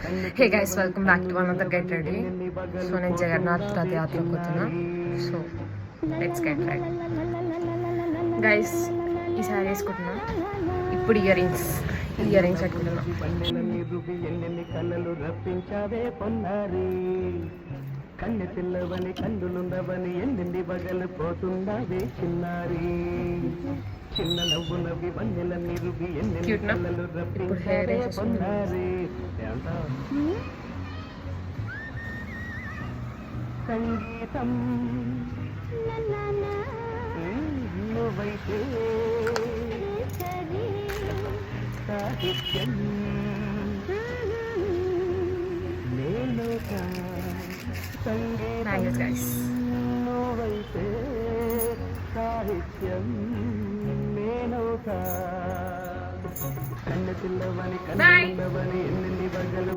Hey guys, welcome back to another get ready. So నేను జగన్నాథ్ రథయాత్రకు పోతున్నా. So let's get ready guys. ఈ sorry వేసుకుంటున్నా. ఇప్పుడు ఇయర్ రింగ్స్ పెట్టుకుంటున్నా. కన్ను పిల్లవని కన్నులుండవని ఎన్నింది బగలు పోతుండవే చిన్నారి. చిన్న నవ్వు నవ్వి వన్నెల నిరుగి ఎన్ని కళ్ళలు రప్పించారే పొన్నారి. సంగీతం నువ్వైతే సాహిత్యం నేను సంగీతం నువ్వైతే సాహిత్యం నేనవుతా. కన్ను పిల్లవని కన్నులవని ఎన్ని బగలు